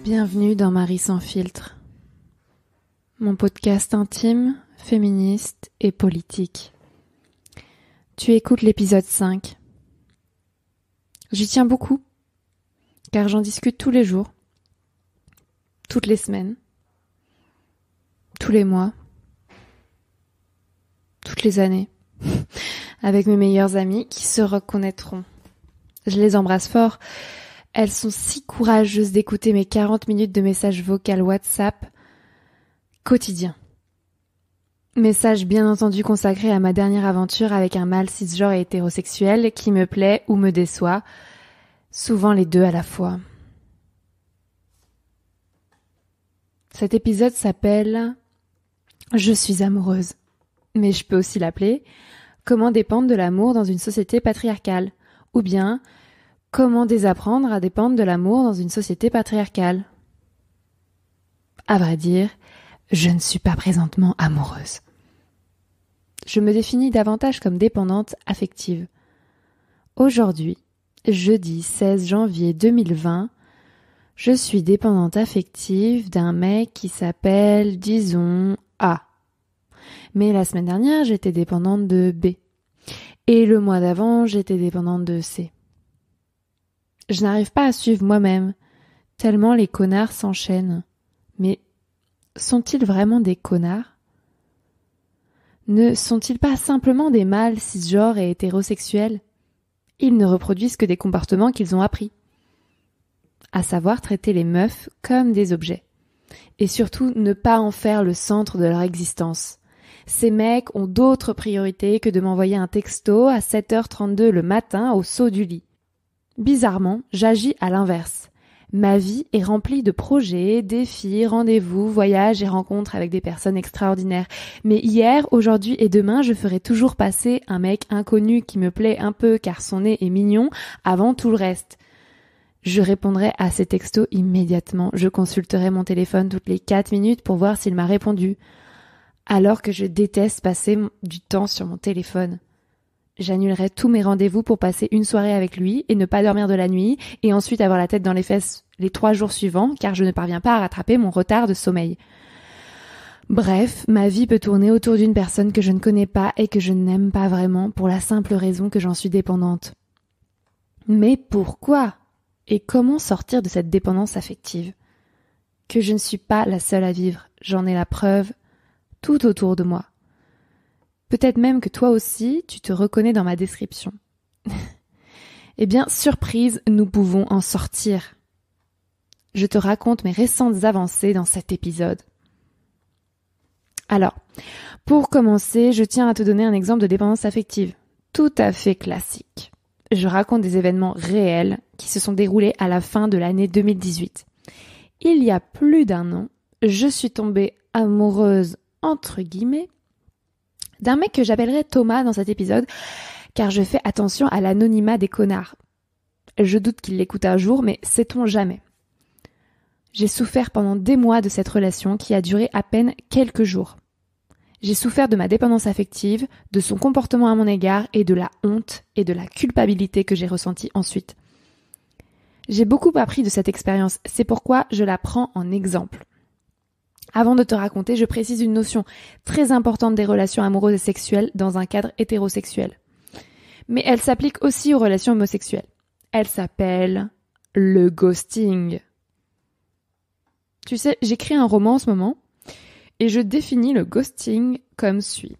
Bienvenue dans Marie sans filtre, mon podcast intime, féministe et politique. Tu écoutes l'épisode 5. J'y tiens beaucoup, car j'en discute tous les jours, toutes les semaines, tous les mois, toutes les années, avec mes meilleures amies qui se reconnaîtront. Je les embrasse fort. Elles sont si courageuses d'écouter mes 40 minutes de messages vocaux WhatsApp quotidiens. Messages bien entendu consacrés à ma dernière aventure avec un mâle cisgenre et hétérosexuel qui me plaît ou me déçoit, souvent les deux à la fois. Cet épisode s'appelle « Je suis amoureuse », mais je peux aussi l'appeler « Comment dépendre de l'amour dans une société patriarcale » ou bien « Comment désapprendre à dépendre de l'amour dans une société patriarcale ?» À vrai dire, je ne suis pas présentement amoureuse. Je me définis davantage comme dépendante affective. Aujourd'hui, jeudi 16 janvier 2020, je suis dépendante affective d'un mec qui s'appelle, disons, A. Mais la semaine dernière, j'étais dépendante de B. Et le mois d'avant, j'étais dépendante de C. Je n'arrive pas à suivre moi-même, tellement les connards s'enchaînent. Mais sont-ils vraiment des connards ? Ne sont-ils pas simplement des mâles cisgenres et hétérosexuels ? Ils ne reproduisent que des comportements qu'ils ont appris. À savoir traiter les meufs comme des objets. Et surtout ne pas en faire le centre de leur existence. Ces mecs ont d'autres priorités que de m'envoyer un texto à 7h32 le matin au saut du lit. Bizarrement, j'agis à l'inverse. Ma vie est remplie de projets, défis, rendez-vous, voyages et rencontres avec des personnes extraordinaires. Mais hier, aujourd'hui et demain, je ferai toujours passer un mec inconnu qui me plaît un peu car son nez est mignon avant tout le reste. Je répondrai à ces textos immédiatement. Je consulterai mon téléphone toutes les 4 minutes pour voir s'il m'a répondu. Alors que je déteste passer du temps sur mon téléphone. J'annulerai tous mes rendez-vous pour passer une soirée avec lui et ne pas dormir de la nuit et ensuite avoir la tête dans les fesses les 3 jours suivants car je ne parviens pas à rattraper mon retard de sommeil. Bref, ma vie peut tourner autour d'une personne que je ne connais pas et que je n'aime pas vraiment pour la simple raison que j'en suis dépendante. Mais pourquoi ? Et comment sortir de cette dépendance affective ? Que je ne suis pas la seule à vivre, j'en ai la preuve tout autour de moi. Peut-être même que toi aussi, tu te reconnais dans ma description. Eh bien, surprise, nous pouvons en sortir. Je te raconte mes récentes avancées dans cet épisode. Alors, pour commencer, je tiens à te donner un exemple de dépendance affective, tout à fait classique. Je raconte des événements réels qui se sont déroulés à la fin de l'année 2018. Il y a plus d'1 an, je suis tombée amoureuse, entre guillemets, d'un mec que j'appellerai Thomas dans cet épisode, car je fais attention à l'anonymat des connards. Je doute qu'il l'écoute un jour, mais sait-on jamais. J'ai souffert pendant des mois de cette relation qui a duré à peine quelques jours. J'ai souffert de ma dépendance affective, de son comportement à mon égard et de la honte et de la culpabilité que j'ai ressentie ensuite. J'ai beaucoup appris de cette expérience, c'est pourquoi je la prends en exemple. Avant de te raconter, je précise une notion très importante des relations amoureuses et sexuelles dans un cadre hétérosexuel. Mais elle s'applique aussi aux relations homosexuelles. Elle s'appelle le ghosting. Tu sais, j'écris un roman en ce moment et je définis le ghosting comme suit.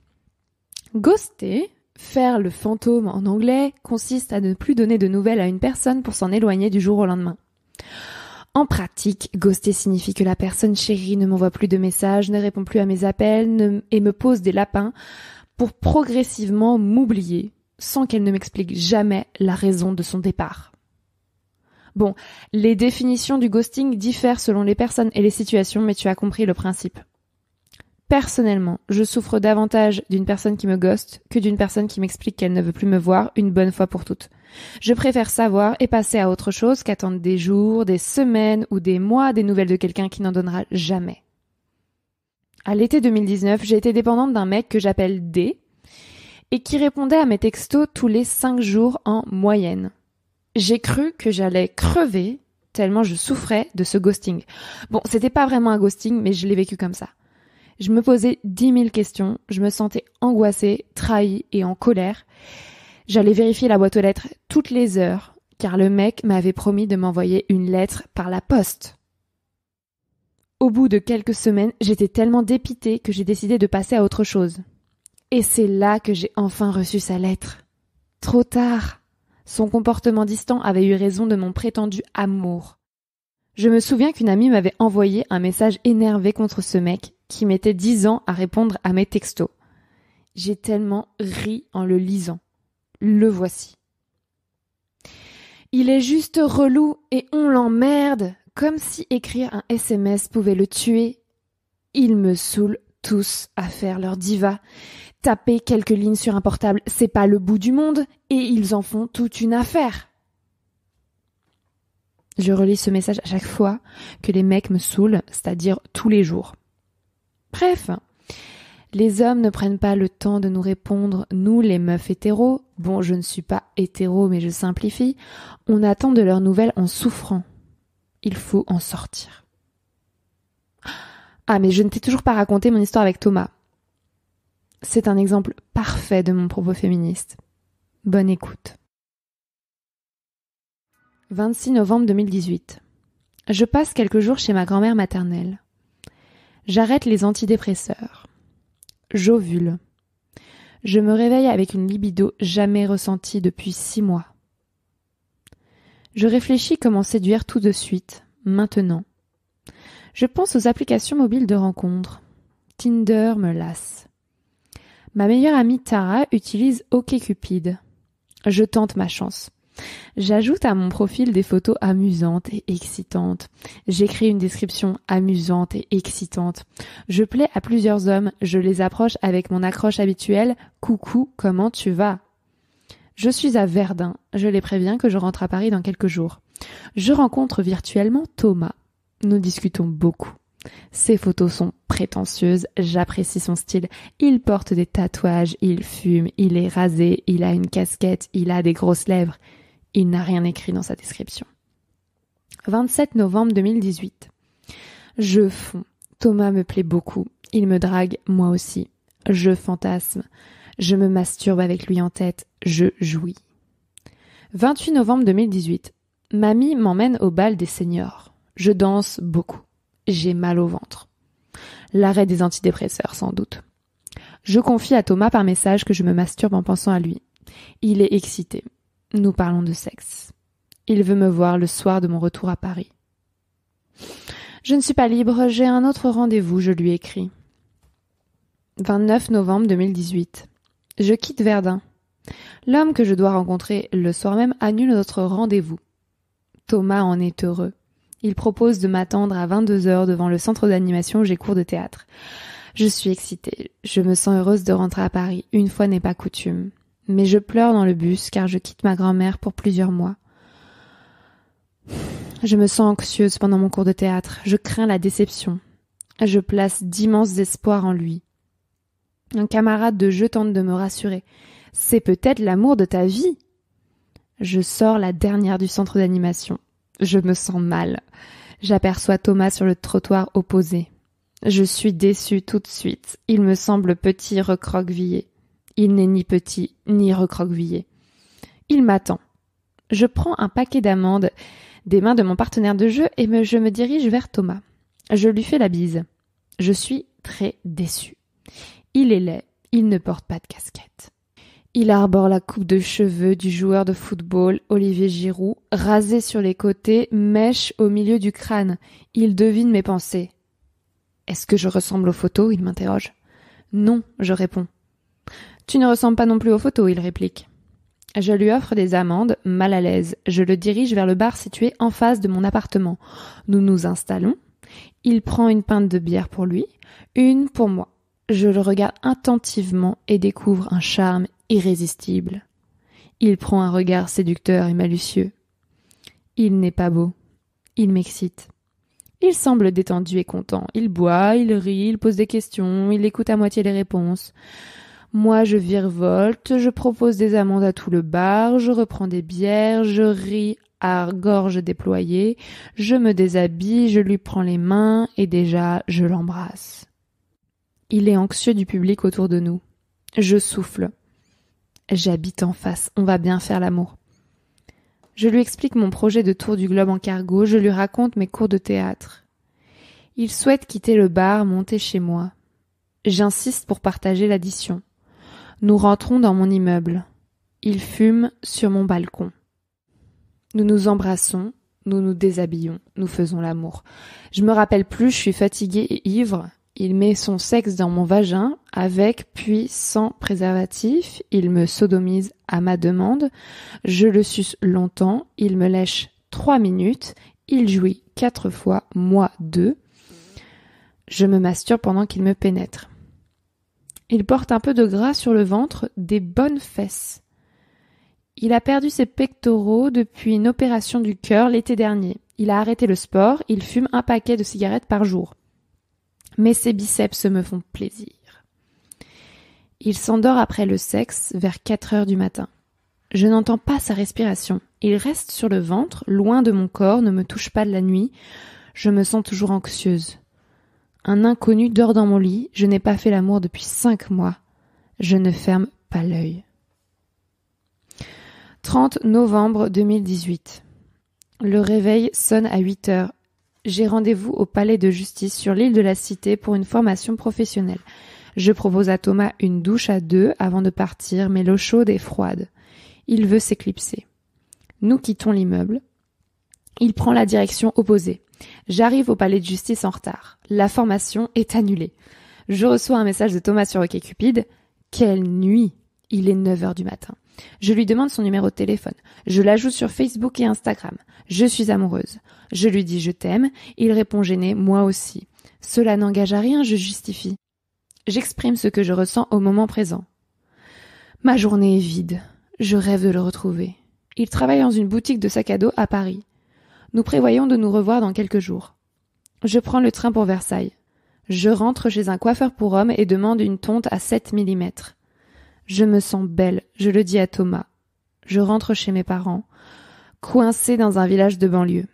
Ghoster, faire le fantôme en anglais, consiste à ne plus donner de nouvelles à une personne pour s'en éloigner du jour au lendemain. En pratique, ghoster signifie que la personne chérie ne m'envoie plus de messages, ne répond plus à mes appels et me pose des lapins pour progressivement m'oublier sans qu'elle ne m'explique jamais la raison de son départ. Bon, les définitions du ghosting diffèrent selon les personnes et les situations, mais tu as compris le principe. Personnellement, je souffre davantage d'une personne qui me ghoste que d'une personne qui m'explique qu'elle ne veut plus me voir une bonne fois pour toutes. Je préfère savoir et passer à autre chose qu'attendre des jours, des semaines ou des mois des nouvelles de quelqu'un qui n'en donnera jamais. À l'été 2019, j'ai été dépendante d'un mec que j'appelle D et qui répondait à mes textos tous les 5 jours en moyenne. J'ai cru que j'allais crever tellement je souffrais de ce ghosting. Bon, c'était pas vraiment un ghosting, mais je l'ai vécu comme ça. Je me posais 10 000 questions, je me sentais angoissée, trahie et en colère. J'allais vérifier la boîte aux lettres toutes les heures, car le mec m'avait promis de m'envoyer une lettre par la poste. Au bout de quelques semaines, j'étais tellement dépitée que j'ai décidé de passer à autre chose. Et c'est là que j'ai enfin reçu sa lettre. Trop tard. Son comportement distant avait eu raison de mon prétendu amour. Je me souviens qu'une amie m'avait envoyé un message énervé contre ce mec qui mettait 10 ans à répondre à mes textos. J'ai tellement ri en le lisant. Le voici. Il est juste relou et on l'emmerde, comme si écrire un SMS pouvait le tuer. Ils me saoulent tous à faire leur diva. Taper quelques lignes sur un portable, c'est pas le bout du monde, et ils en font toute une affaire. Je relis ce message à chaque fois que les mecs me saoulent, c'est-à-dire tous les jours. Bref, les hommes ne prennent pas le temps de nous répondre, nous les meufs hétéros, bon je ne suis pas hétéro mais je simplifie, on attend de leurs nouvelles en souffrant. Il faut en sortir. Ah mais je ne t'ai toujours pas raconté mon histoire avec Thomas. C'est un exemple parfait de mon propos féministe. Bonne écoute. 26 novembre 2018. Je passe quelques jours chez ma grand-mère maternelle. J'arrête les antidépresseurs. J'ovule. Je me réveille avec une libido jamais ressentie depuis 6 mois. Je réfléchis comment séduire tout de suite, maintenant. Je pense aux applications mobiles de rencontres. Tinder me lasse. Ma meilleure amie Tara utilise OkCupid. Je tente ma chance. J'ajoute à mon profil des photos amusantes et excitantes. J'écris une description amusante et excitante. Je plais à plusieurs hommes, je les approche avec mon accroche habituelle « Coucou, comment tu vas ?» Je suis à Verdun, je les préviens que je rentre à Paris dans quelques jours. Je rencontre virtuellement Thomas. Nous discutons beaucoup. Ses photos sont prétentieuses, j'apprécie son style. Il porte des tatouages, il fume, il est rasé, il a une casquette, il a des grosses lèvres. Il n'a rien écrit dans sa description. 27 novembre 2018. Je fonds. Thomas me plaît beaucoup. Il me drague, moi aussi. Je fantasme. Je me masturbe avec lui en tête. Je jouis. 28 novembre 2018. Mamie m'emmène au bal des seniors. Je danse beaucoup. J'ai mal au ventre. L'arrêt des antidépresseurs, sans doute. Je confie à Thomas par message que je me masturbe en pensant à lui. Il est excité. Nous parlons de sexe. Il veut me voir le soir de mon retour à Paris. Je ne suis pas libre, j'ai un autre rendez-vous, je lui écris. 29 novembre 2018. Je quitte Verdun. L'homme que je dois rencontrer le soir même annule notre rendez-vous. Thomas en est heureux. Il propose de m'attendre à 22h devant le centre d'animation où j'ai cours de théâtre. Je suis excitée. Je me sens heureuse de rentrer à Paris. Une fois n'est pas coutume. Mais je pleure dans le bus car je quitte ma grand-mère pour plusieurs mois. Je me sens anxieuse pendant mon cours de théâtre. Je crains la déception. Je place d'immenses espoirs en lui. Un camarade de jeu tente de me rassurer. C'est peut-être l'amour de ta vie. Je sors la dernière du centre d'animation. Je me sens mal. J'aperçois Thomas sur le trottoir opposé. Je suis déçue tout de suite. Il me semble petit recroquevillé. Il n'est ni petit, ni recroquevillé. Il m'attend. Je prends un paquet d'amandes des mains de mon partenaire de jeu et je me dirige vers Thomas. Je lui fais la bise. Je suis très déçue. Il est laid, il ne porte pas de casquette. Il arbore la coupe de cheveux du joueur de football Olivier Giroud, rasé sur les côtés, mèche au milieu du crâne. Il devine mes pensées. « Est-ce que je ressemble aux photos ?» il m'interroge. « Non », je réponds. « Tu ne ressembles pas non plus aux photos » il réplique. Je lui offre des amandes, mal à l'aise. Je le dirige vers le bar situé en face de mon appartement. Nous nous installons. Il prend une pinte de bière pour lui, une pour moi. Je le regarde attentivement et découvre un charme irrésistible. Il prend un regard séducteur et malicieux. Il n'est pas beau. Il m'excite. Il semble détendu et content. Il boit, il rit, il pose des questions, il écoute à moitié les réponses. Moi, je virevolte, je propose des amandes à tout le bar, je reprends des bières, je ris à gorge déployée, je me déshabille, je lui prends les mains et déjà, je l'embrasse. Il est anxieux du public autour de nous. Je souffle. J'habite en face, on va bien faire l'amour. Je lui explique mon projet de tour du globe en cargo, je lui raconte mes cours de théâtre. Il souhaite quitter le bar, monter chez moi. J'insiste pour partager l'addition. Nous rentrons dans mon immeuble. Il fume sur mon balcon. Nous nous embrassons, nous nous déshabillons, nous faisons l'amour. Je me rappelle plus, je suis fatiguée et ivre. Il met son sexe dans mon vagin, avec puis sans préservatif. Il me sodomise à ma demande. Je le suce longtemps. Il me lèche 3 minutes. Il jouit 4 fois, moi 2. Je me masturbe pendant qu'il me pénètre. Il porte un peu de gras sur le ventre, des bonnes fesses. Il a perdu ses pectoraux depuis une opération du cœur l'été dernier. Il a arrêté le sport, il fume un paquet de cigarettes par jour. Mais ses biceps me font plaisir. Il s'endort après le sexe vers 4 heures du matin. Je n'entends pas sa respiration. Il reste sur le ventre, loin de mon corps, ne me touche pas de la nuit. Je me sens toujours anxieuse. Un inconnu dort dans mon lit, je n'ai pas fait l'amour depuis 5 mois. Je ne ferme pas l'œil. 30 novembre 2018. Le réveil sonne à 8 heures. J'ai rendez-vous au palais de justice sur l'île de la Cité pour une formation professionnelle. Je propose à Thomas une douche à 2 avant de partir, mais l'eau chaude est froide. Il veut s'éclipser. Nous quittons l'immeuble. Il prend la direction opposée. J'arrive au palais de justice en retard. La formation est annulée. Je reçois un message de Thomas sur OkCupid. Quelle nuit! Il est 9 heures du matin. Je lui demande son numéro de téléphone. Je l'ajoute sur Facebook et Instagram. Je suis amoureuse. Je lui dis je t'aime. Il répond gêné, moi aussi. Cela n'engage à rien, je justifie. J'exprime ce que je ressens au moment présent. Ma journée est vide. Je rêve de le retrouver. Il travaille dans une boutique de sacs à dos à Paris. Nous prévoyons de nous revoir dans quelques jours. Je prends le train pour Versailles. Je rentre chez un coiffeur pour hommes et demande une tonte à 7 mm. Je me sens belle, je le dis à Thomas. Je rentre chez mes parents, coincée dans un village de banlieue.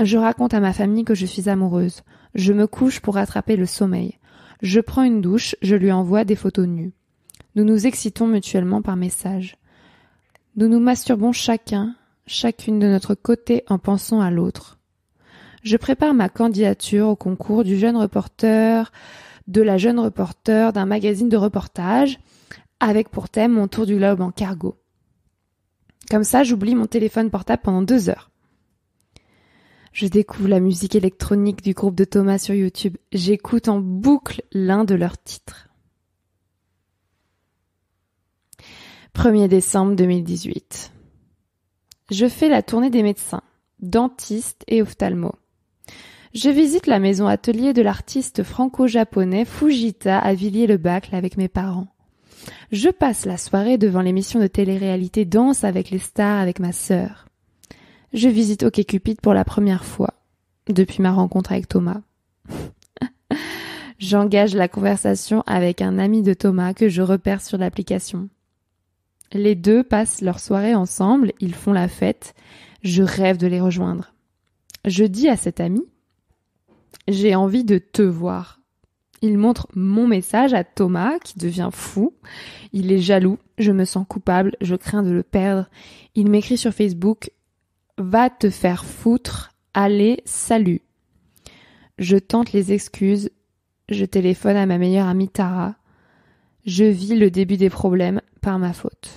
Je raconte à ma famille que je suis amoureuse. Je me couche pour rattraper le sommeil. Je prends une douche, je lui envoie des photos nues. Nous nous excitons mutuellement par message. Nous nous masturbons chacune de notre côté en pensant à l'autre. Je prépare ma candidature au concours de la jeune reporter d'un magazine de reportage, avec pour thème mon tour du globe en cargo. Comme ça, j'oublie mon téléphone portable pendant 2 heures. Je découvre la musique électronique du groupe de Thomas sur YouTube. J'écoute en boucle l'un de leurs titres. 1er décembre 2018. Je fais la tournée des médecins, dentistes et ophtalmos. Je visite la maison atelier de l'artiste franco-japonais Fujita à Villiers-le-Bacle avec mes parents. Je passe la soirée devant l'émission de télé-réalité Danse avec les stars avec ma sœur. Je visite OkCupid pour la première fois, depuis ma rencontre avec Thomas. J'engage la conversation avec un ami de Thomas que je repère sur l'application. Les deux passent leur soirée ensemble, ils font la fête. Je rêve de les rejoindre. Je dis à cet ami « J'ai envie de te voir ». Il montre mon message à Thomas qui devient fou. Il est jaloux, je me sens coupable, je crains de le perdre. Il m'écrit sur Facebook « Va te faire foutre, allez, salut ». Je tente les excuses, je téléphone à ma meilleure amie Tara. Je vis le début des problèmes par ma faute.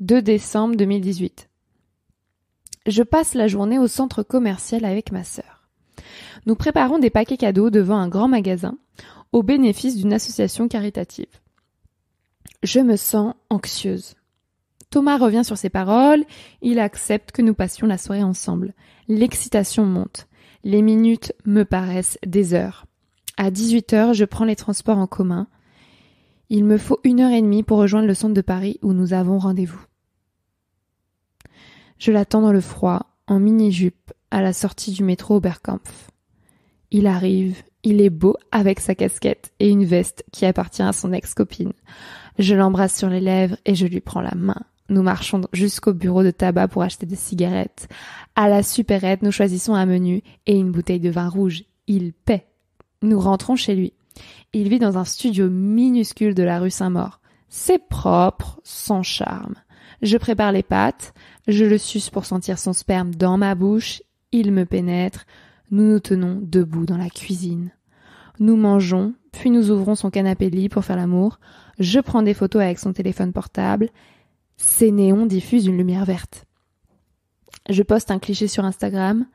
2 décembre 2018. Je passe la journée au centre commercial avec ma sœur. Nous préparons des paquets cadeaux devant un grand magasin au bénéfice d'une association caritative. Je me sens anxieuse. Thomas revient sur ses paroles, il accepte que nous passions la soirée ensemble. L'excitation monte. Les minutes me paraissent des heures. À 18h, je prends les transports en commun. Il me faut 1h30 pour rejoindre le centre de Paris où nous avons rendez-vous. Je l'attends dans le froid, en mini-jupe, à la sortie du métro Oberkampf. Il arrive, Il est beau avec sa casquette et une veste qui appartient à son ex-copine. Je l'embrasse sur les lèvres et je lui prends la main. Nous marchons jusqu'au bureau de tabac pour acheter des cigarettes. À la supérette, nous choisissons un menu et une bouteille de vin rouge. Il paie. Nous rentrons chez lui. Il vit dans un studio minuscule de la rue Saint-Maur. C'est propre, sans charme. Je prépare les pâtes, je le suce pour sentir son sperme dans ma bouche, il me pénètre, nous nous tenons debout dans la cuisine. Nous mangeons, puis nous ouvrons son canapé lit pour faire l'amour, je prends des photos avec son téléphone portable, ses néons diffusent une lumière verte. Je poste un cliché sur Instagram,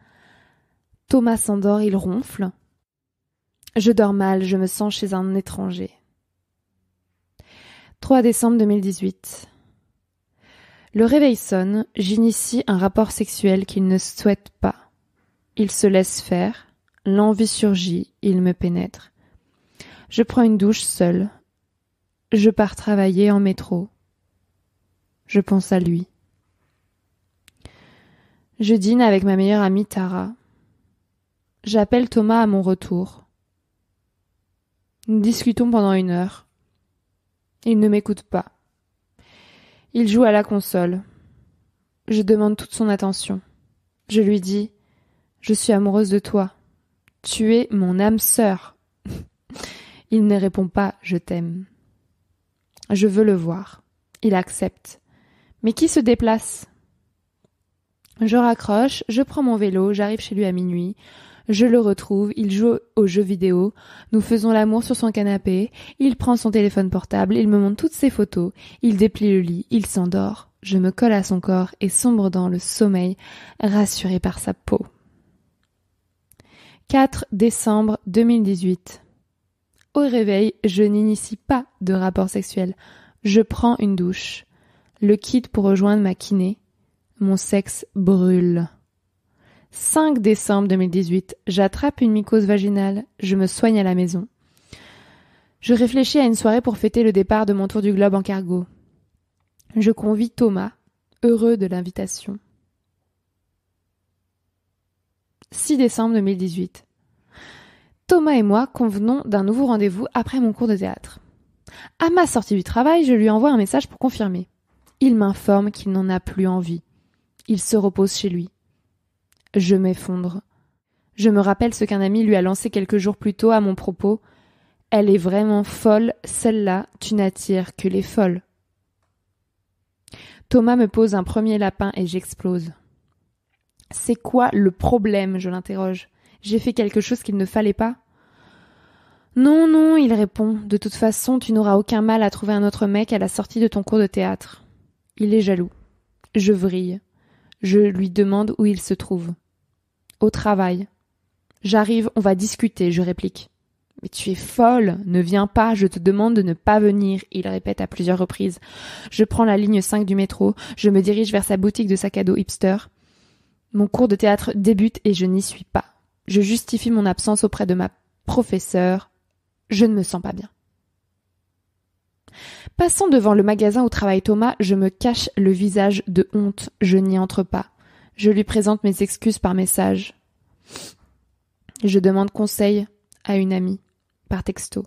Thomas s'endort, il ronfle. Je dors mal, je me sens chez un étranger. 3 décembre 2018. Le réveil sonne, j'initie un rapport sexuel qu'il ne souhaite pas. Il se laisse faire, l'envie surgit, il me pénètre. Je prends une douche seule. Je pars travailler en métro. Je pense à lui. Je dîne avec ma meilleure amie Tara. J'appelle Thomas à mon retour. Nous discutons pendant 1 heure. Il ne m'écoute pas. Il joue à la console. Je demande toute son attention. Je lui dis « Je suis amoureuse de toi. Tu es mon âme sœur. » Il ne répond pas « Je t'aime ». Je veux le voir. Il accepte. Mais qui se déplace ? Je raccroche, je prends mon vélo, j'arrive chez lui à minuit. Je le retrouve, il joue aux jeux vidéo, nous faisons l'amour sur son canapé, il prend son téléphone portable, il me montre toutes ses photos, il déplie le lit, il s'endort, je me colle à son corps et sombre dans le sommeil, rassuré par sa peau. 4 décembre 2018. Au réveil, je n'initie pas de rapport sexuel, je prends une douche, le quitte pour rejoindre ma kiné, mon sexe brûle. 5 décembre 2018, j'attrape une mycose vaginale, je me soigne à la maison. Je réfléchis à une soirée pour fêter le départ de mon tour du globe en cargo. Je convie Thomas, heureux de l'invitation. 6 décembre 2018. Thomas et moi convenons d'un nouveau rendez-vous après mon cours de théâtre. À ma sortie du travail, je lui envoie un message pour confirmer. Il m'informe qu'il n'en a plus envie. Il se repose chez lui. Je m'effondre. Je me rappelle ce qu'un ami lui a lancé quelques jours plus tôt à mon propos. « Elle est vraiment folle, celle-là, tu n'attires que les folles. » Thomas me pose un premier lapin et j'explose. « C'est quoi le problème ?» je l'interroge. « J'ai fait quelque chose qu'il ne fallait pas ?»« Non, non, il répond. De toute façon, tu n'auras aucun mal à trouver un autre mec à la sortie de ton cours de théâtre. » Il est jaloux. Je vrille. Je lui demande où il se trouve. Au travail. J'arrive, on va discuter, je réplique. Mais tu es folle, ne viens pas, je te demande de ne pas venir, il répète à plusieurs reprises. Je prends la ligne 5 du métro, je me dirige vers sa boutique de sac à dos hipster. Mon cours de théâtre débute et je n'y suis pas. Je justifie mon absence auprès de ma professeure. Je ne me sens pas bien. Passant devant le magasin où travaille Thomas, je me cache le visage de honte, je n'y entre pas. Je lui présente mes excuses par message. Je demande conseil à une amie, par texto.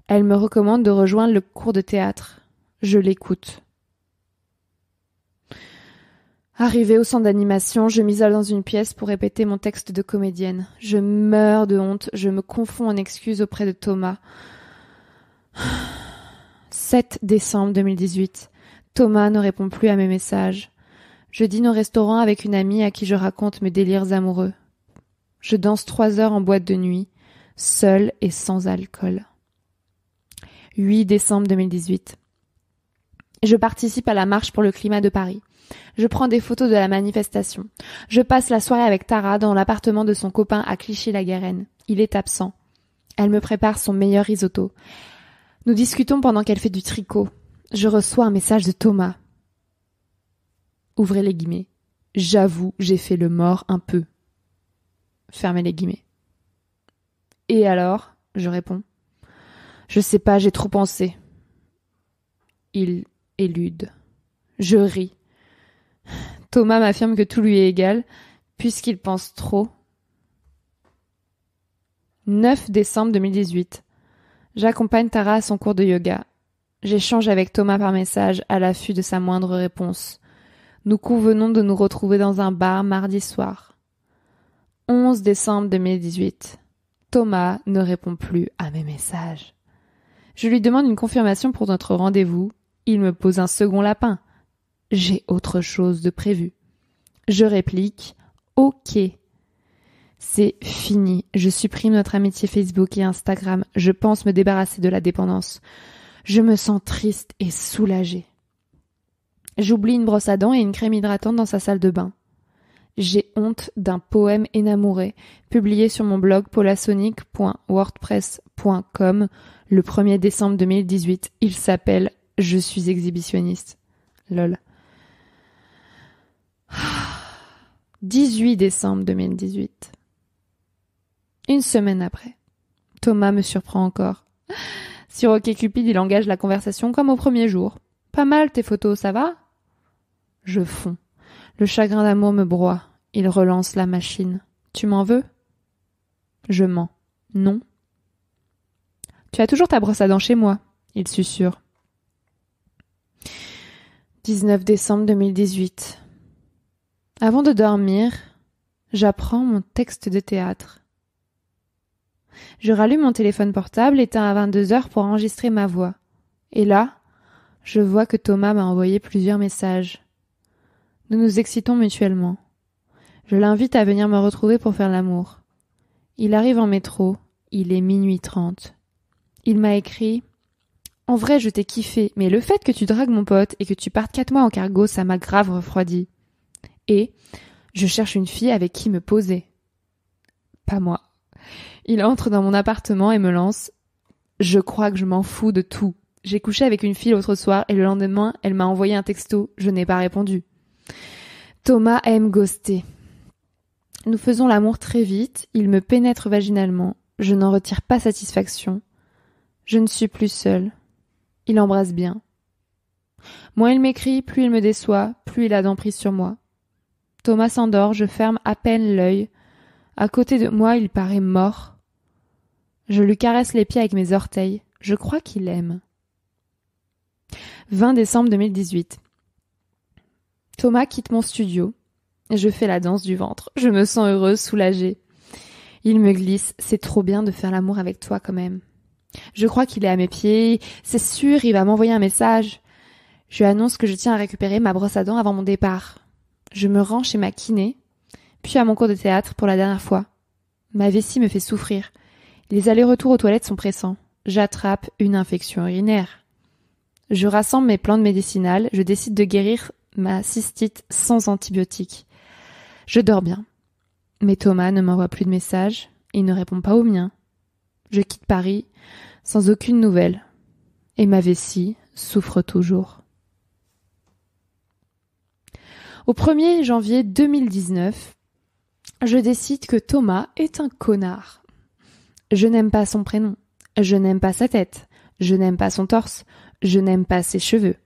Elle me recommande de rejoindre le cours de théâtre. Je l'écoute. Arrivée au centre d'animation, je m'isole dans une pièce pour répéter mon texte de comédienne. Je meurs de honte, je me confonds en excuses auprès de Thomas. 7 décembre 2018. Thomas ne répond plus à mes messages. Je dîne au restaurant avec une amie à qui je raconte mes délires amoureux. Je danse 3 heures en boîte de nuit, seule et sans alcool. 8 décembre 2018. Je participe à la marche pour le climat de Paris. Je prends des photos de la manifestation. Je passe la soirée avec Tara dans l'appartement de son copain à Clichy-la-Garenne. Il est absent. Elle me prépare son meilleur risotto. Nous discutons pendant qu'elle fait du tricot. Je reçois un message de Thomas. Ouvrez les guillemets. J'avoue, j'ai fait le mort un peu. Fermez les guillemets. Et alors ? Je réponds. Je sais pas, j'ai trop pensé. Il élude. Je ris. Thomas m'affirme que tout lui est égal, puisqu'il pense trop. 9 décembre 2018. J'accompagne Tara à son cours de yoga. J'échange avec Thomas par message à l'affût de sa moindre réponse. Nous convenons de nous retrouver dans un bar mardi soir. 11 décembre 2018. Thomas ne répond plus à mes messages. Je lui demande une confirmation pour notre rendez-vous. Il me pose un second lapin. J'ai autre chose de prévu. Je réplique « Ok ». C'est fini. Je supprime notre amitié Facebook et Instagram. Je pense me débarrasser de la dépendance. Je me sens triste et soulagée. J'oublie une brosse à dents et une crème hydratante dans sa salle de bain. J'ai honte d'un poème énamouré publié sur mon blog paulasonic.wordpress.com le 1er décembre 2018. Il s'appelle « Je suis exhibitionniste ». Lol. 18 décembre 2018. Une semaine après, Thomas me surprend encore. Sur OkCupid, il engage la conversation comme au premier jour. « Pas mal tes photos, ça va ?» Je fonds. Le chagrin d'amour me broie. Il relance la machine. « Tu m'en veux ?» Je mens. « Non. »« Tu as toujours ta brosse à dents chez moi ?» Il susurre. 19 décembre 2018. Avant de dormir, j'apprends mon texte de théâtre. Je rallume mon téléphone portable éteint à 22h pour enregistrer ma voix. Et là, je vois que Thomas m'a envoyé plusieurs messages. Nous nous excitons mutuellement. Je l'invite à venir me retrouver pour faire l'amour. Il arrive en métro, il est 00h30. Il m'a écrit « En vrai, je t'ai kiffé, mais le fait que tu dragues mon pote et que tu partes 4 mois en cargo, ça m'a grave refroidi. » Et je cherche une fille avec qui me poser. Pas moi. Il entre dans mon appartement et me lance « Je crois que je m'en fous de tout. J'ai couché avec une fille l'autre soir et le lendemain, elle m'a envoyé un texto. Je n'ai pas répondu. » Thomas aime ghoster. Nous faisons l'amour très vite. Il me pénètre vaginalement. Je n'en retire pas satisfaction. Je ne suis plus seule. Il embrasse bien. Moins il m'écrit, plus il me déçoit, plus il a d'emprise sur moi. Thomas s'endort, je ferme à peine l'œil. À côté de moi, il paraît mort. Je lui caresse les pieds avec mes orteils. Je crois qu'il aime. 20 décembre 2018. Thomas quitte mon studio. Je fais la danse du ventre. Je me sens heureuse, soulagée. Il me glisse. C'est trop bien de faire l'amour avec toi quand même. Je crois qu'il est à mes pieds. C'est sûr, il va m'envoyer un message. Je lui annonce que je tiens à récupérer ma brosse à dents avant mon départ. Je me rends chez ma kiné, puis à mon cours de théâtre pour la dernière fois. Ma vessie me fait souffrir. Les allers-retours aux toilettes sont pressants. J'attrape une infection urinaire. Je rassemble mes plantes médicinales. Je décide de guérir ma cystite sans antibiotiques. Je dors bien. Mais Thomas ne m'envoie plus de messages. Il ne répond pas aux miens. Je quitte Paris sans aucune nouvelle. Et ma vessie souffre toujours. Au 1er janvier 2019, je décide que Thomas est un connard. Je n'aime pas son prénom. Je n'aime pas sa tête. Je n'aime pas son torse. Je n'aime pas ses cheveux.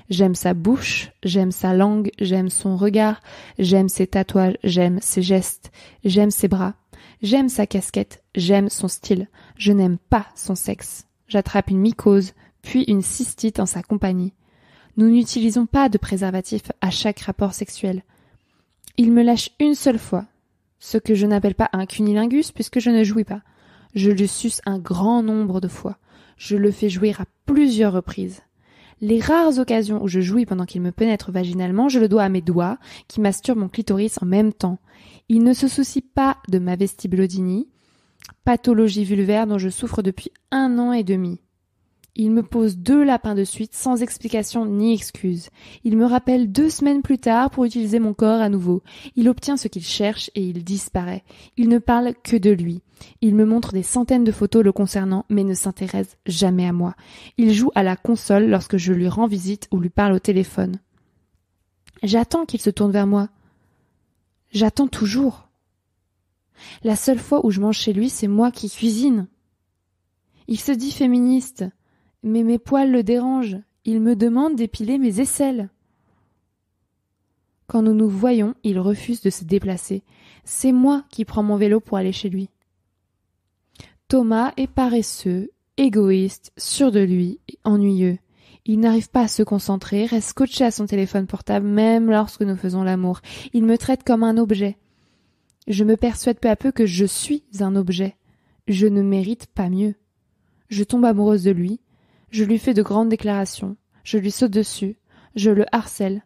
J'aime sa bouche, j'aime sa langue, j'aime son regard, j'aime ses tatouages, j'aime ses gestes, j'aime ses bras, j'aime sa casquette, j'aime son style. Je n'aime pas son sexe. J'attrape une mycose, puis une cystite en sa compagnie. Nous n'utilisons pas de préservatif à chaque rapport sexuel. Il me lâche une seule fois, ce que je n'appelle pas un cunilingus puisque je ne jouis pas. Je le suce un grand nombre de fois. Je le fais jouir à plusieurs reprises. Les rares occasions où je jouis pendant qu'il me pénètre vaginalement, je le dois à mes doigts qui masturbent mon clitoris en même temps. Il ne se soucie pas de ma vestibulodynie, pathologie vulvaire dont je souffre depuis 1 an et demi. Il me pose 2 lapins de suite sans explication ni excuse. Il me rappelle 2 semaines plus tard pour utiliser mon corps à nouveau. Il obtient ce qu'il cherche et il disparaît. Il ne parle que de lui. Il me montre des centaines de photos le concernant mais ne s'intéresse jamais à moi. Il joue à la console lorsque je lui rends visite ou lui parle au téléphone. J'attends qu'il se tourne vers moi. J'attends toujours. La seule fois où je mange chez lui, c'est moi qui cuisine. Il se dit féministe. Mais mes poils le dérangent. Il me demande d'épiler mes aisselles. Quand nous nous voyons, il refuse de se déplacer. C'est moi qui prends mon vélo pour aller chez lui. Thomas est paresseux, égoïste, sûr de lui et ennuyeux. Il n'arrive pas à se concentrer, reste scotché à son téléphone portable même lorsque nous faisons l'amour. Il me traite comme un objet. Je me persuade peu à peu que je suis un objet. Je ne mérite pas mieux. Je tombe amoureuse de lui. Je lui fais de grandes déclarations. Je lui saute dessus. Je le harcèle.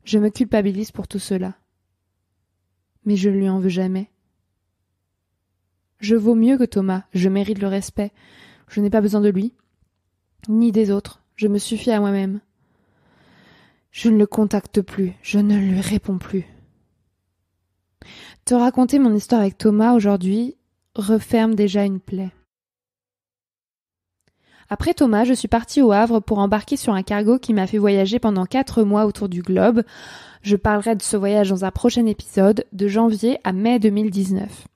Je me culpabilise pour tout cela. Mais je ne lui en veux jamais. Je vaux mieux que Thomas. Je mérite le respect. Je n'ai pas besoin de lui, ni des autres. Je me suffis à moi-même. Je ne le contacte plus. Je ne lui réponds plus. Te raconter mon histoire avec Thomas aujourd'hui referme déjà une plaie. Après Thomas, je suis partie au Havre pour embarquer sur un cargo qui m'a fait voyager pendant 4 mois autour du globe. Je parlerai de ce voyage dans un prochain épisode, de janvier à mai 2019.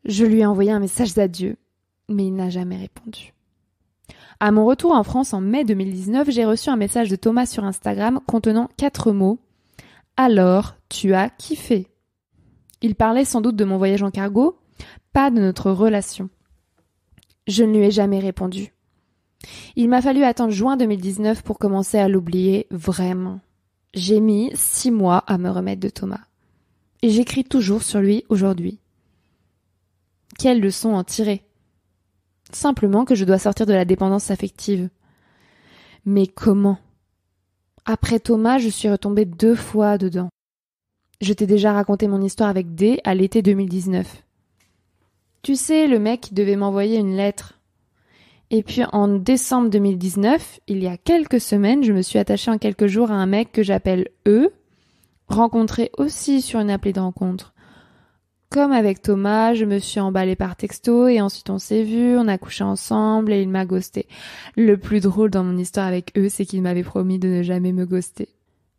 Je lui ai envoyé un message d'adieu, mais il n'a jamais répondu. À mon retour en France en mai 2019, j'ai reçu un message de Thomas sur Instagram contenant 4 mots. « Alors, tu as kiffé ?» Il parlait sans doute de mon voyage en cargo, pas de notre relation. Je ne lui ai jamais répondu. Il m'a fallu attendre juin 2019 pour commencer à l'oublier vraiment. J'ai mis 6 mois à me remettre de Thomas. Et j'écris toujours sur lui aujourd'hui. Quelle leçon en tirer ? Simplement que je dois sortir de la dépendance affective. Mais comment ? Après Thomas, je suis retombée 2 fois dedans. Je t'ai déjà raconté mon histoire avec D à l'été 2019. Tu sais, le mec qui devait m'envoyer une lettre. Et puis en décembre 2019, il y a quelques semaines, je me suis attachée en quelques jours à un mec que j'appelle E, rencontré aussi sur une appli de rencontre. Comme avec Thomas, je me suis emballée par texto et ensuite on s'est vu, on a couché ensemble et il m'a ghosté. Le plus drôle dans mon histoire avec eux, c'est qu'il m'avait promis de ne jamais me ghoster.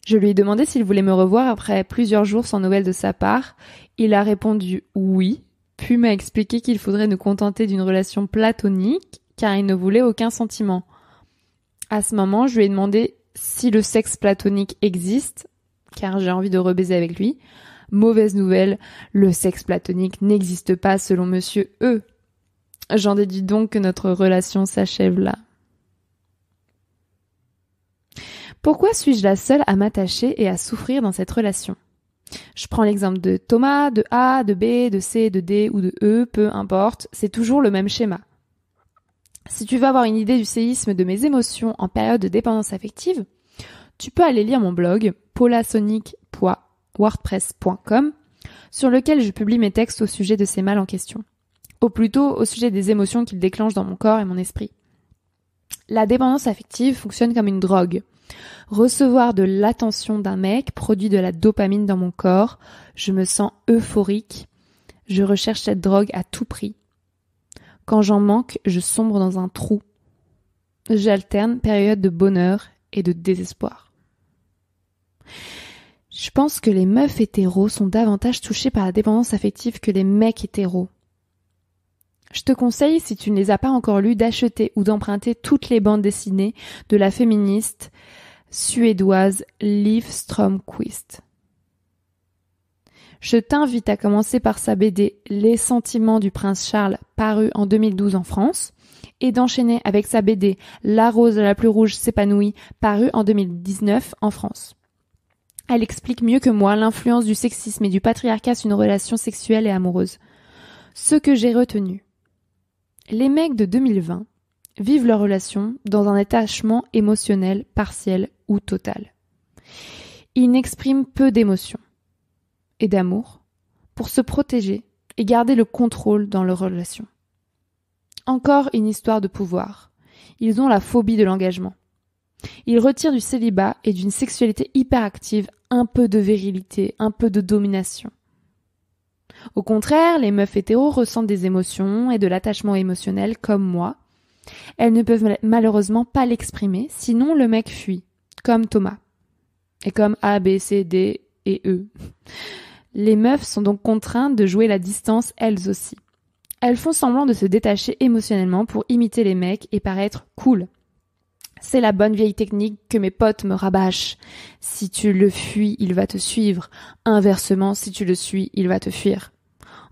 Je lui ai demandé s'il voulait me revoir après plusieurs jours sans nouvelles de sa part. Il a répondu oui, puis m'a expliqué qu'il faudrait nous contenter d'une relation platonique car il ne voulait aucun sentiment. À ce moment, je lui ai demandé si le sexe platonique existe, car j'ai envie de rebaiser avec lui. Mauvaise nouvelle, le sexe platonique n'existe pas selon monsieur E. J'en déduis donc que notre relation s'achève là. Pourquoi suis-je la seule à m'attacher et à souffrir dans cette relation ? Je prends l'exemple de Thomas, de A, de B, de C, de D ou de E, peu importe, c'est toujours le même schéma. Si tu veux avoir une idée du séisme de mes émotions en période de dépendance affective, tu peux aller lire mon blog paulasonic.wordpress.com sur lequel je publie mes textes au sujet de ces mal en question. Ou plutôt au sujet des émotions qu'ils déclenchent dans mon corps et mon esprit. La dépendance affective fonctionne comme une drogue. Recevoir de l'attention d'un mec produit de la dopamine dans mon corps, je me sens euphorique, je recherche cette drogue à tout prix. Quand j'en manque, je sombre dans un trou. J'alterne période de bonheur et de désespoir. Je pense que les meufs hétéros sont davantage touchés par la dépendance affective que les mecs hétéros. Je te conseille, si tu ne les as pas encore lus, d'acheter ou d'emprunter toutes les bandes dessinées de la féministe suédoise Liv Strömquist. Je t'invite à commencer par sa BD Les sentiments du prince Charles, parue en 2012 en France, et d'enchaîner avec sa BD La rose la plus rouge s'épanouit, parue en 2019 en France. Elle explique mieux que moi l'influence du sexisme et du patriarcat sur une relation sexuelle et amoureuse. Ce que j'ai retenu. Les mecs de 2020 vivent leur relation dans un attachement émotionnel partiel ou total. Ils n'expriment peu d'émotions et d'amour pour se protéger et garder le contrôle dans leur relation. Encore une histoire de pouvoir. Ils ont la phobie de l'engagement. Ils retirent du célibat et d'une sexualité hyperactive un peu de virilité, un peu de domination. Au contraire, les meufs hétéros ressentent des émotions et de l'attachement émotionnel comme moi. Elles ne peuvent malheureusement pas l'exprimer, sinon le mec fuit, comme Thomas. Et comme A, B, C, D et E. Les meufs sont donc contraintes de jouer la distance elles aussi. Elles font semblant de se détacher émotionnellement pour imiter les mecs et paraître cool. C'est la bonne vieille technique que mes potes me rabâchent. Si tu le fuis, il va te suivre. Inversement, si tu le suis, il va te fuir.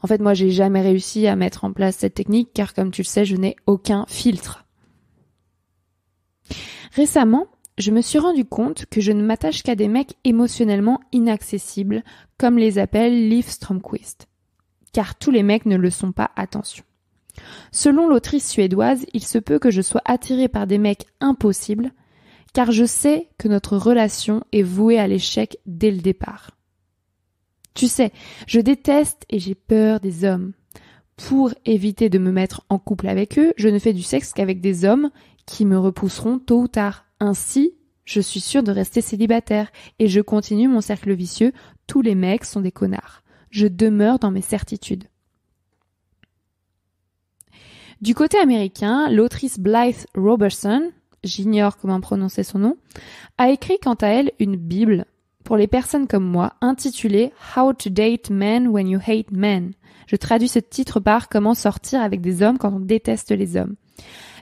En fait, moi, j'ai jamais réussi à mettre en place cette technique car, comme tu le sais, je n'ai aucun filtre. Récemment, je me suis rendu compte que je ne m'attache qu'à des mecs émotionnellement inaccessibles, comme les appelle Liv Strömquist. Car tous les mecs ne le sont pas, attention. Selon l'autrice suédoise, il se peut que je sois attirée par des mecs impossibles, car je sais que notre relation est vouée à l'échec dès le départ. Tu sais, je déteste et j'ai peur des hommes. Pour éviter de me mettre en couple avec eux, je ne fais du sexe qu'avec des hommes qui me repousseront tôt ou tard. Ainsi, je suis sûre de rester célibataire et je continue mon cercle vicieux. Tous les mecs sont des connards. Je demeure dans mes certitudes. Du côté américain, l'autrice Blythe Robertson, j'ignore comment prononcer son nom, a écrit quant à elle une Bible pour les personnes comme moi, intitulée How to Date Men When You Hate Men. Je traduis ce titre par Comment sortir avec des hommes quand on déteste les hommes.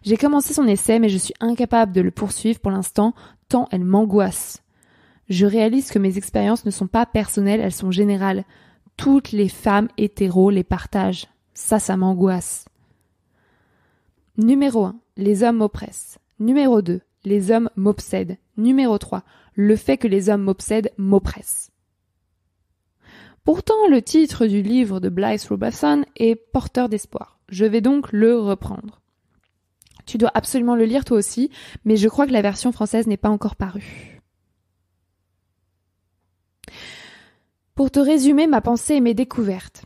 J'ai commencé son essai, mais je suis incapable de le poursuivre pour l'instant, tant elle m'angoisse. Je réalise que mes expériences ne sont pas personnelles, elles sont générales. Toutes les femmes hétéros les partagent. Ça m'angoisse. Numéro 1. Les hommes m'oppressent. Numéro 2. Les hommes m'obsèdent. Numéro 3. Le fait que les hommes m'obsèdent m'oppresse. Pourtant, le titre du livre de Blythe Robertson est porteur d'espoir. Je vais donc le reprendre. Tu dois absolument le lire toi aussi, mais je crois que la version française n'est pas encore parue. Pour te résumer ma pensée et mes découvertes.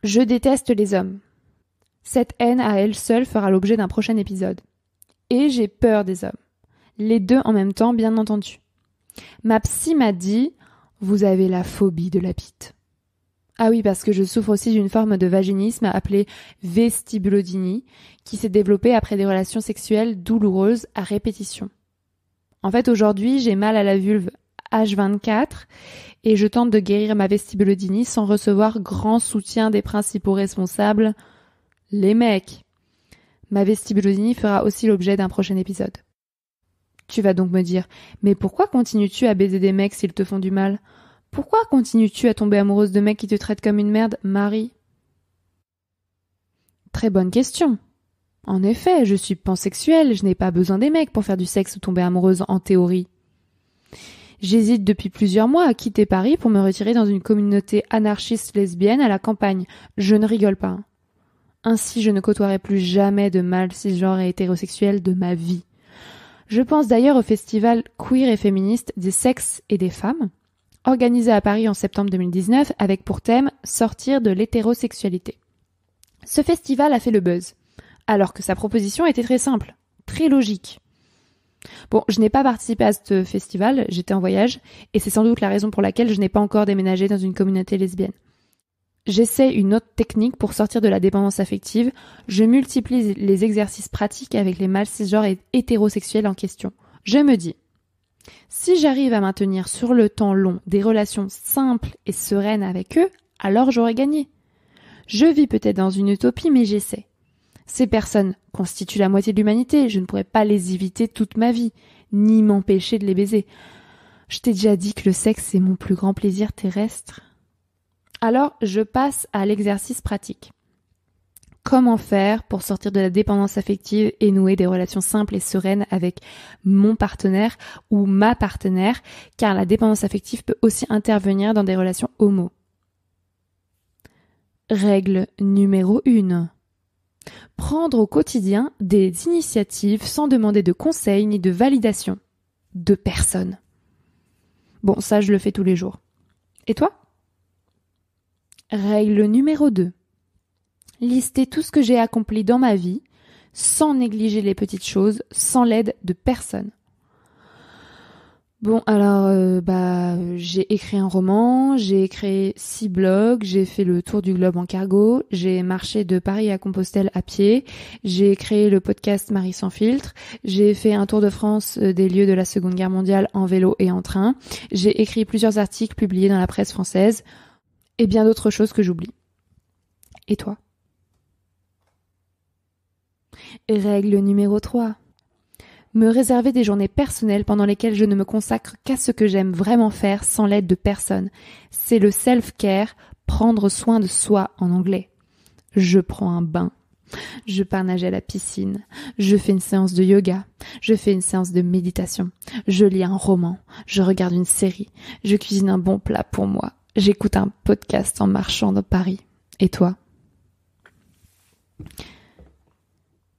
Je déteste les hommes. Cette haine à elle seule fera l'objet d'un prochain épisode. Et j'ai peur des hommes. Les deux en même temps, bien entendu. Ma psy m'a dit « Vous avez la phobie de la bite ». Ah oui, parce que je souffre aussi d'une forme de vaginisme appelée vestibulodynie, qui s'est développée après des relations sexuelles douloureuses à répétition. En fait, aujourd'hui, j'ai mal à la vulve H24 et je tente de guérir ma vestibulodynie sans recevoir grand soutien des principaux responsables, les mecs. Ma vestibulodynie fera aussi l'objet d'un prochain épisode. Tu vas donc me dire, mais pourquoi continues-tu à baiser des mecs s'ils te font du mal ? Pourquoi continues-tu à tomber amoureuse de mecs qui te traitent comme une merde, Marie ? Très bonne question. En effet, je suis pansexuelle, je n'ai pas besoin des mecs pour faire du sexe ou tomber amoureuse en théorie. J'hésite depuis plusieurs mois à quitter Paris pour me retirer dans une communauté anarchiste lesbienne à la campagne. Je ne rigole pas. Ainsi, je ne côtoierai plus jamais de mâles cisgenres et hétérosexuels de ma vie. Je pense d'ailleurs au festival queer et féministe des sexes et des femmes, organisé à Paris en septembre 2019 avec pour thème « Sortir de l'hétérosexualité ». Ce festival a fait le buzz, alors que sa proposition était très simple, très logique. Bon, je n'ai pas participé à ce festival, j'étais en voyage, et c'est sans doute la raison pour laquelle je n'ai pas encore déménagé dans une communauté lesbienne. J'essaie une autre technique pour sortir de la dépendance affective. Je multiplie les exercices pratiques avec les mâles cisgenres et hétérosexuels en question. Je me dis, si j'arrive à maintenir sur le temps long des relations simples et sereines avec eux, alors j'aurai gagné. Je vis peut-être dans une utopie, mais j'essaie. Ces personnes constituent la moitié de l'humanité, je ne pourrais pas les éviter toute ma vie, ni m'empêcher de les baiser. Je t'ai déjà dit que le sexe est mon plus grand plaisir terrestre. Alors, je passe à l'exercice pratique. Comment faire pour sortir de la dépendance affective et nouer des relations simples et sereines avec mon partenaire ou ma partenaire, car la dépendance affective peut aussi intervenir dans des relations homo. Règle numéro 1. Prendre au quotidien des initiatives sans demander de conseils ni de validation de personne. Bon, ça je le fais tous les jours. Et toi ? Règle numéro 2. Lister tout ce que j'ai accompli dans ma vie, sans négliger les petites choses, sans l'aide de personne. Bon, alors, j'ai écrit un roman, j'ai créé 6 blogs, j'ai fait le tour du globe en cargo, j'ai marché de Paris à Compostelle à pied, j'ai créé le podcast Marie sans filtre, j'ai fait un tour de France des lieux de la Seconde Guerre mondiale en vélo et en train, j'ai écrit plusieurs articles publiés dans la presse française, et bien d'autres choses que j'oublie. Et toi ? Règle numéro 3. Me réserver des journées personnelles pendant lesquelles je ne me consacre qu'à ce que j'aime vraiment faire sans l'aide de personne. C'est le self-care prendre soin de soi en anglais. Je prends un bain. Je pars nager à la piscine. Je fais une séance de yoga. Je fais une séance de méditation. Je lis un roman. Je regarde une série. Je cuisine un bon plat pour moi. J'écoute un podcast en marchant dans Paris. Et toi?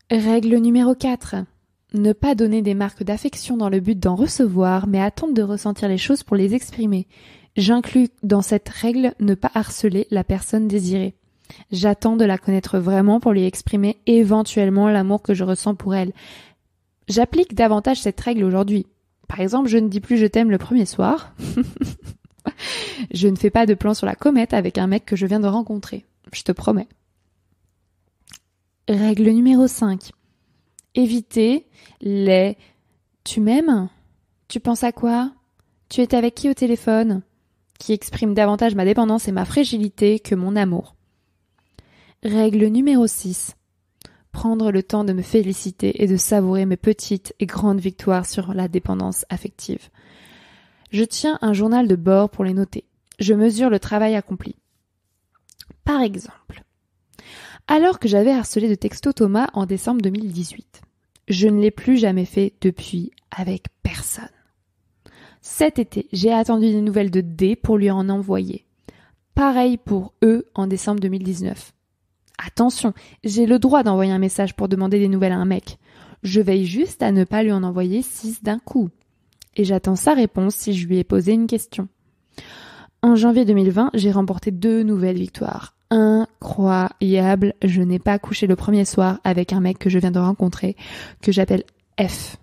Règle numéro 4. Ne pas donner des marques d'affection dans le but d'en recevoir, mais attendre de ressentir les choses pour les exprimer. J'inclus dans cette règle ne pas harceler la personne désirée. J'attends de la connaître vraiment pour lui exprimer éventuellement l'amour que je ressens pour elle. J'applique davantage cette règle aujourd'hui. Par exemple, je ne dis plus je t'aime le premier soir. Je ne fais pas de plan sur la comète avec un mec que je viens de rencontrer. Je te promets. Règle numéro 5. Éviter les « tu m'aimes ? Tu penses à quoi ? Tu étais avec qui au téléphone ?» qui expriment davantage ma dépendance et ma fragilité que mon amour. Règle numéro 6. Prendre le temps de me féliciter et de savourer mes petites et grandes victoires sur la dépendance affective. Je tiens un journal de bord pour les noter. Je mesure le travail accompli. Par exemple, alors que j'avais harcelé de texto Thomas en décembre 2018, je ne l'ai plus jamais fait depuis avec personne. Cet été, j'ai attendu des nouvelles de D pour lui en envoyer. Pareil pour E en décembre 2019. Attention, j'ai le droit d'envoyer un message pour demander des nouvelles à un mec. Je veille juste à ne pas lui en envoyer 6 d'un coup. Et j'attends sa réponse si je lui ai posé une question. En janvier 2020, j'ai remporté 2 nouvelles victoires. Incroyable, je n'ai pas couché le premier soir avec un mec que je viens de rencontrer, que j'appelle F.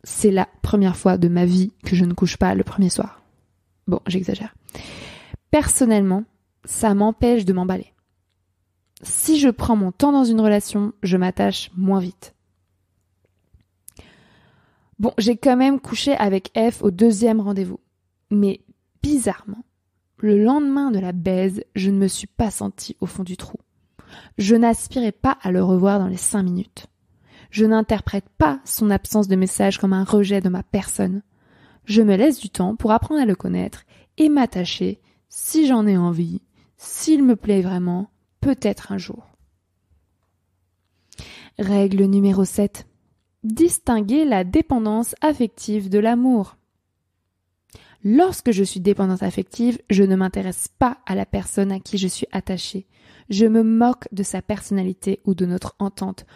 C'est la première fois de ma vie que je ne couche pas le premier soir. Bon, j'exagère. Personnellement, ça m'empêche de m'emballer. Si je prends mon temps dans une relation, je m'attache moins vite. Bon, j'ai quand même couché avec F au 2e rendez-vous. Mais bizarrement, le lendemain de la baise, je ne me suis pas sentie au fond du trou. Je n'aspirais pas à le revoir dans les 5 minutes. Je n'interprète pas son absence de message comme un rejet de ma personne. Je me laisse du temps pour apprendre à le connaître et m'attacher, si j'en ai envie, s'il me plaît vraiment, peut-être un jour. Règle numéro 7. Distinguer la dépendance affective de l'amour. Lorsque je suis dépendante affective, je ne m'intéresse pas à la personne à qui je suis attachée. Je me moque de sa personnalité ou de notre entente.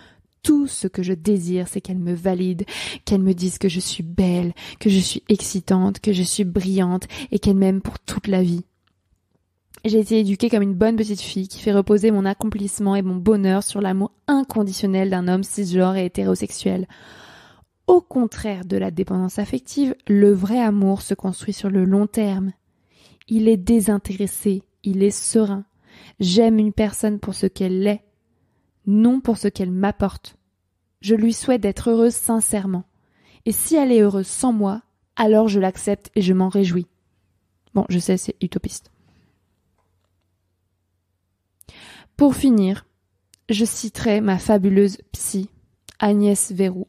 Tout ce que je désire, c'est qu'elle me valide, qu'elle me dise que je suis belle, que je suis excitante, que je suis brillante et qu'elle m'aime pour toute la vie. J'ai été éduquée comme une bonne petite fille qui fait reposer mon accomplissement et mon bonheur sur l'amour inconditionnel d'un homme cisgenre et hétérosexuel. Au contraire de la dépendance affective, le vrai amour se construit sur le long terme. Il est désintéressé, il est serein. J'aime une personne pour ce qu'elle est, non pour ce qu'elle m'apporte. Je lui souhaite d'être heureuse sincèrement. Et si elle est heureuse sans moi, alors je l'accepte et je m'en réjouis. Bon, je sais, c'est utopiste. Pour finir, je citerai ma fabuleuse psy, Agnès Verrou,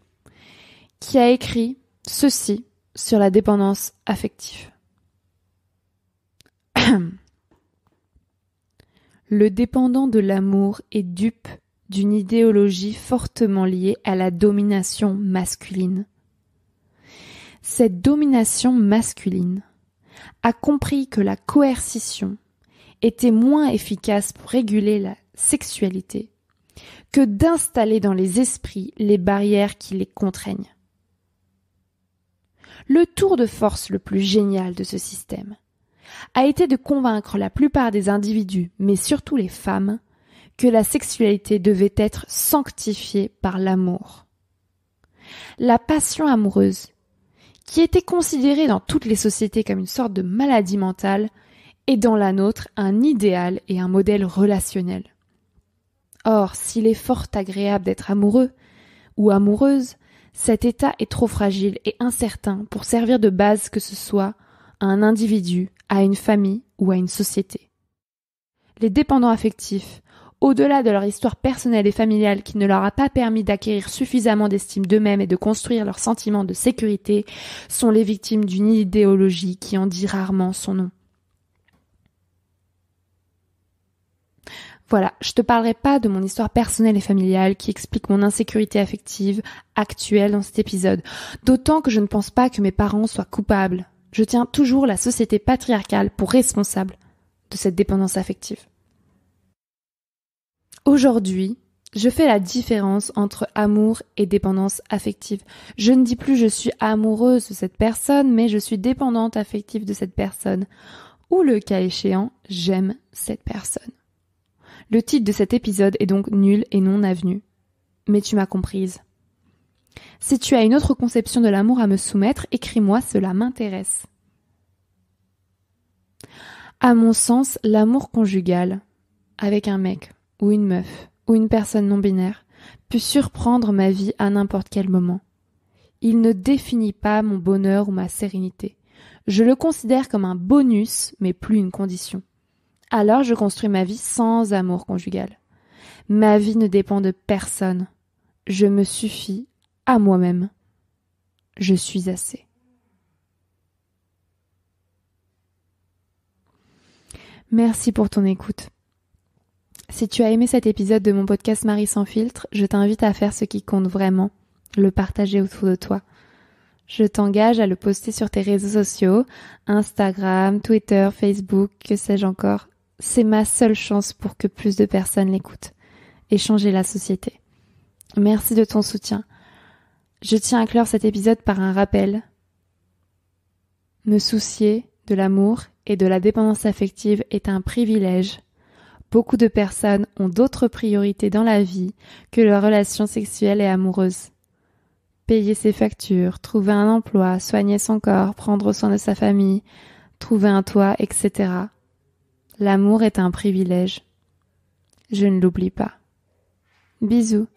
qui a écrit ceci sur la dépendance affective. Le dépendant de l'amour est dupe d'une idéologie fortement liée à la domination masculine. Cette domination masculine a compris que la coercition était moins efficace pour réguler la sexualité que d'installer dans les esprits les barrières qui les contraignent. Le tour de force le plus génial de ce système a été de convaincre la plupart des individus, mais surtout les femmes, que la sexualité devait être sanctifiée par l'amour. La passion amoureuse, qui était considérée dans toutes les sociétés comme une sorte de maladie mentale, est dans la nôtre un idéal et un modèle relationnel. Or, s'il est fort agréable d'être amoureux ou amoureuse, cet état est trop fragile et incertain pour servir de base que ce soit à un individu, à une famille ou à une société. Les dépendants affectifs, au-delà de leur histoire personnelle et familiale qui ne leur a pas permis d'acquérir suffisamment d'estime d'eux-mêmes et de construire leur sentiment de sécurité, sont les victimes d'une idéologie qui en dit rarement son nom. Voilà, je te parlerai pas de mon histoire personnelle et familiale qui explique mon insécurité affective actuelle dans cet épisode. D'autant que je ne pense pas que mes parents soient coupables. Je tiens toujours la société patriarcale pour responsable de cette dépendance affective. Aujourd'hui, je fais la différence entre amour et dépendance affective. Je ne dis plus je suis amoureuse de cette personne, mais je suis dépendante affective de cette personne. Ou le cas échéant, j'aime cette personne. Le titre de cet épisode est donc nul et non avenu. Mais tu m'as comprise. Si tu as une autre conception de l'amour à me soumettre, écris-moi, cela m'intéresse. À mon sens, l'amour conjugal, avec un mec, ou une meuf, ou une personne non binaire, peut surprendre ma vie à n'importe quel moment. Il ne définit pas mon bonheur ou ma sérénité. Je le considère comme un bonus, mais plus une condition. Alors je construis ma vie sans amour conjugal. Ma vie ne dépend de personne. Je me suffis à moi-même. Je suis assez. Merci pour ton écoute. Si tu as aimé cet épisode de mon podcast Marie sans filtre, je t'invite à faire ce qui compte vraiment, le partager autour de toi. Je t'engage à le poster sur tes réseaux sociaux, Instagram, Twitter, Facebook, que sais-je encore. C'est ma seule chance pour que plus de personnes l'écoutent et changer la société. Merci de ton soutien. Je tiens à clore cet épisode par un rappel. Me soucier de l'amour et de la dépendance affective est un privilège. Beaucoup de personnes ont d'autres priorités dans la vie que leurs relations sexuelles et amoureuses. Payer ses factures, trouver un emploi, soigner son corps, prendre soin de sa famille, trouver un toit, etc. L'amour est un privilège. Je ne l'oublie pas. Bisous.